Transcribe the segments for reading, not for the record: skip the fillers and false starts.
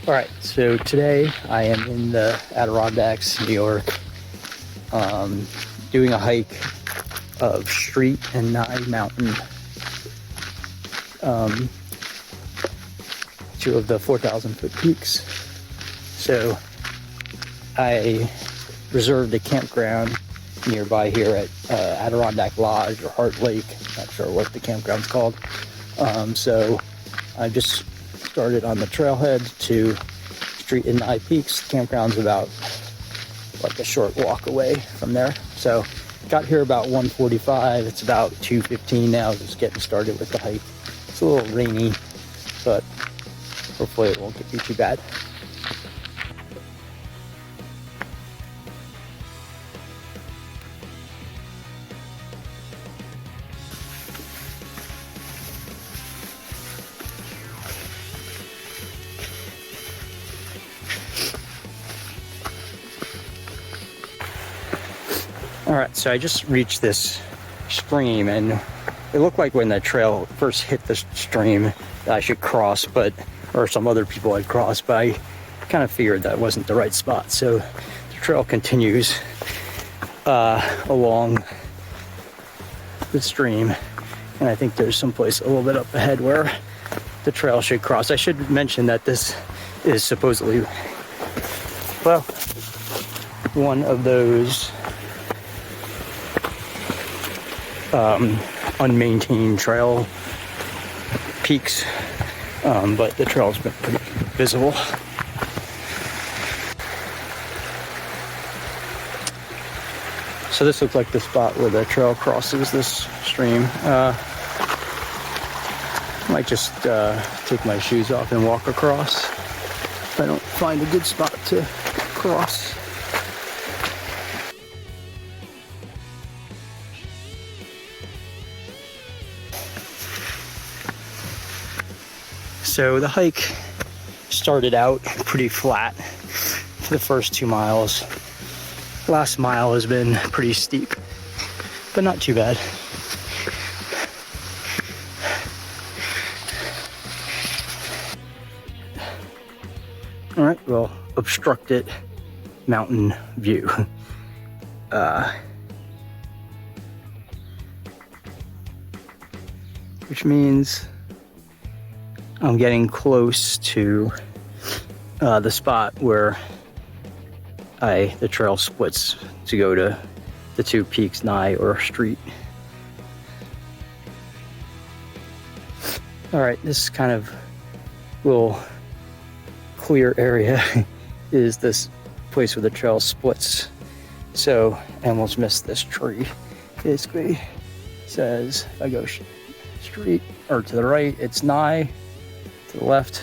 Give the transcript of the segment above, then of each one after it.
All right, so today I am in the Adirondacks, New York, doing a hike of Street and Nye Mountain, two of the 4,000-foot peaks. So I reserved a campground nearby here at Adirondack Lodge or Heart Lake, not sure what the campground's called. So I just started on the trailhead to Street and Nye Peaks. The campground's about like a short walk away from there. So got here about 1:45. It's about 2:15 now, just getting started with the hike. It's a little rainy, but hopefully it won't get me too bad. All right, so I just reached this stream, and it looked like when the trail first hit the stream that I should cross, or some other people had crossed, but I kind of figured that wasn't the right spot. So the trail continues along the stream, and I think there's some place a little bit up ahead where the trail should cross. I should mention that this is supposedly, well, one of those unmaintained trail peaks, but the trail's been pretty visible. So this looks like the spot where the trail crosses this stream. Might just take my shoes off and walk across if I don't find a good spot to cross. So the hike started out pretty flat for the first 2 miles. Last mile has been pretty steep, but not too bad. All right, well, obstructed mountain view. Which means I'm getting close to the spot where the trail splits to go to the two peaks, Nye or Street. All right, this kind of little clear area is this place where the trail splits. So I almost missed this tree. Basically says if I go Street, or to the right, it's Nye. To the left,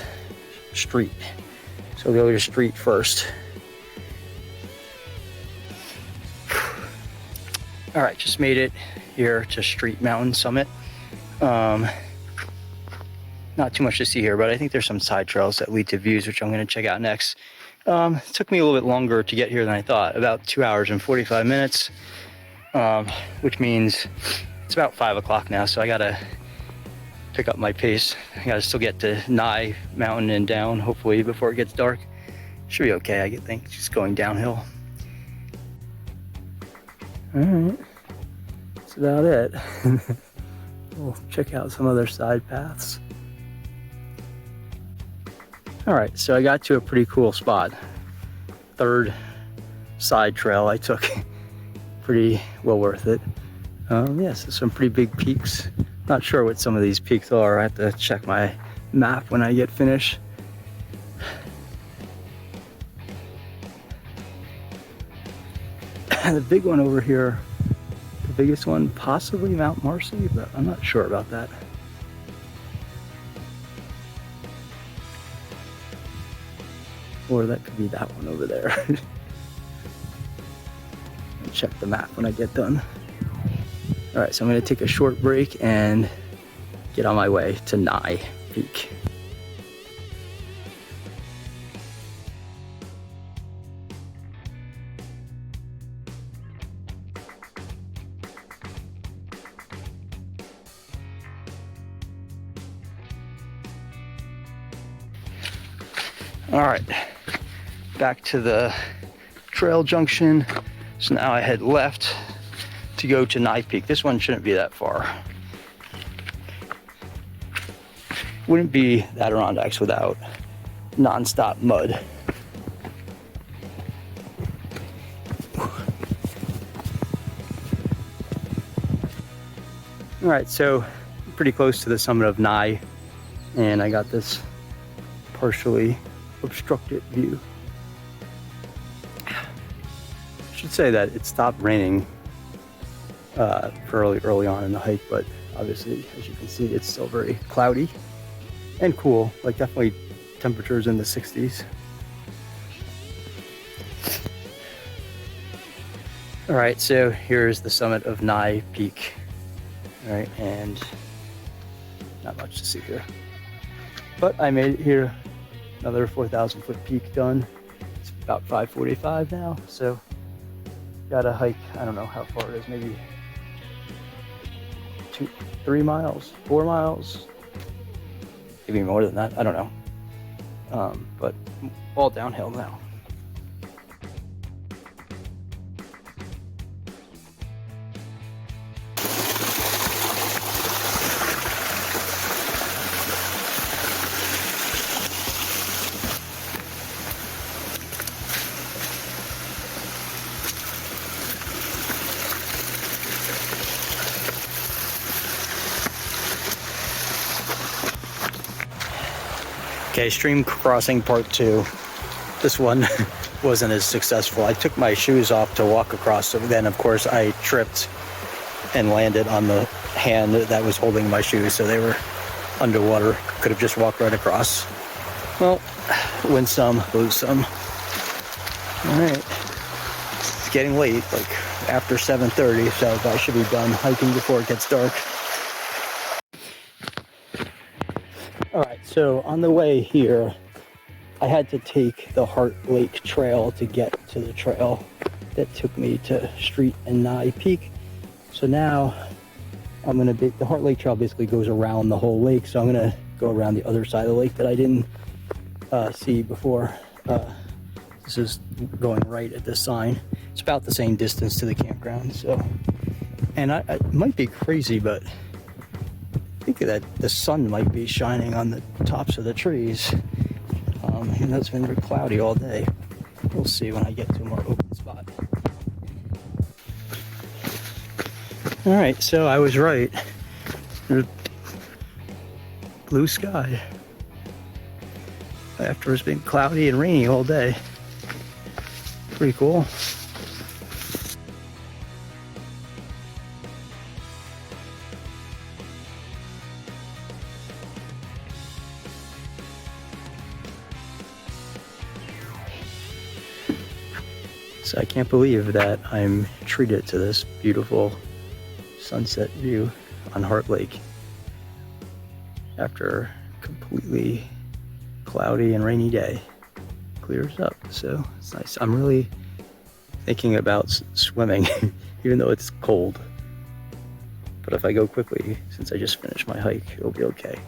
Street. So we'll go to Street first. All right, just made it here to Street Mountain Summit. Not too much to see here, but I think there's some side trails that lead to views, which I'm going to check out next. It took me a little bit longer to get here than I thought, about 2 hours and 45 minutes, which means it's about 5 o'clock now, so I gotta pick up my pace. I gotta still get to Nye Mountain and down, hopefully, before it gets dark. Should be okay, I think, just going downhill. All right, that's about it. We'll check out some other side paths. All right, so I got to a pretty cool spot. Third side trail I took. Pretty well worth it. So some pretty big peaks. Not sure what some of these peaks are. I have to check my map when I get finished. The big one over here, the biggest one, possibly Mount Marcy, but I'm not sure about that. Or that could be that one over there. I'll check the map when I get done. All right, so I'm gonna take a short break and get on my way to Nye Peak. All right, back to the trail junction. So now I head left to go to Nye Peak. This one shouldn't be that far. Wouldn't be the Adirondacks without non-stop mud. All right, so pretty close to the summit of Nye, and I got this partially obstructed view. I should say that it stopped raining fairly early on in the hike, but obviously, as you can see, it's still very cloudy and cool, like definitely temperatures in the 60s. All right, so here's the summit of Nye Peak. All right, and not much to see here. But I made it here, another 4,000 foot peak done. It's about 5:45 now, so gotta hike, I don't know how far it is, maybe 3 miles, 4 miles, maybe more than that, I don't know. But all downhill now. Okay, stream crossing part 2. This one wasn't as successful. I took my shoes off to walk across, so then of course I tripped and landed on the hand that was holding my shoes, so they were underwater. Could have just walked right across. Well, win some, lose some. All right, it's getting late, like after 7:30, so I should be done hiking before it gets dark. All right, so on the way here, I had to take the Heart Lake Trail to get to the trail that took me to Street and Nye Peak. So now I'm gonna be, the Heart Lake Trail basically goes around the whole lake, so I'm gonna go around the other side of the lake that I didn't see before. This is going right at this sign. It's about the same distance to the campground, so. And I might be crazy, but I think that the sun might be shining on the tops of the trees. Even though it's been very cloudy all day. We'll see when I get to a more open spot. All right, so I was right. There's blue sky after it's been cloudy and rainy all day. Pretty cool. So I can't believe that I'm treated to this beautiful sunset view on Heart Lake after a completely cloudy and rainy day. Clears up, so it's nice. I'm really thinking about swimming, even though it's cold. But if I go quickly, since I just finished my hike, it'll be okay.